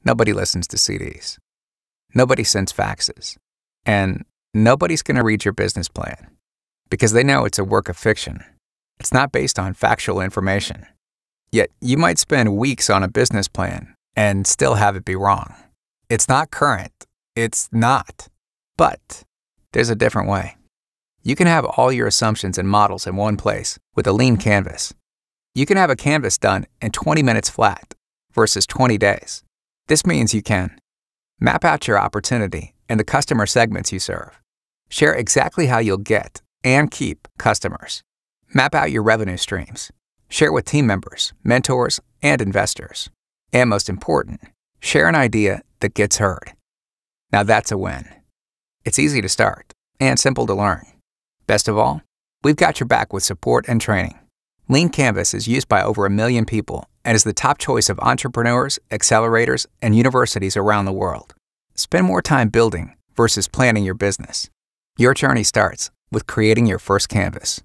Nobody listens to CDs. Nobody sends faxes. And nobody's going to read your business plan because they know it's a work of fiction. It's not based on factual information. Yet you might spend weeks on a business plan and still have it be wrong. It's not current. It's not. But there's a different way. You can have all your assumptions and models in one place with a lean canvas. You can have a canvas done in 20 minutes flat versus 20 days. This means you can map out your opportunity and the customer segments you serve. Share exactly how you'll get and keep customers. Map out your revenue streams. Share with team members, mentors, and investors. And most important, share an idea that gets heard. Now that's a win. It's easy to start and simple to learn. Best of all, we've got your back with support and training. Lean Canvas is used by over 1 million people and is the top choice of entrepreneurs, accelerators, and universities around the world. Spend more time building versus planning your business. Your journey starts with creating your first canvas.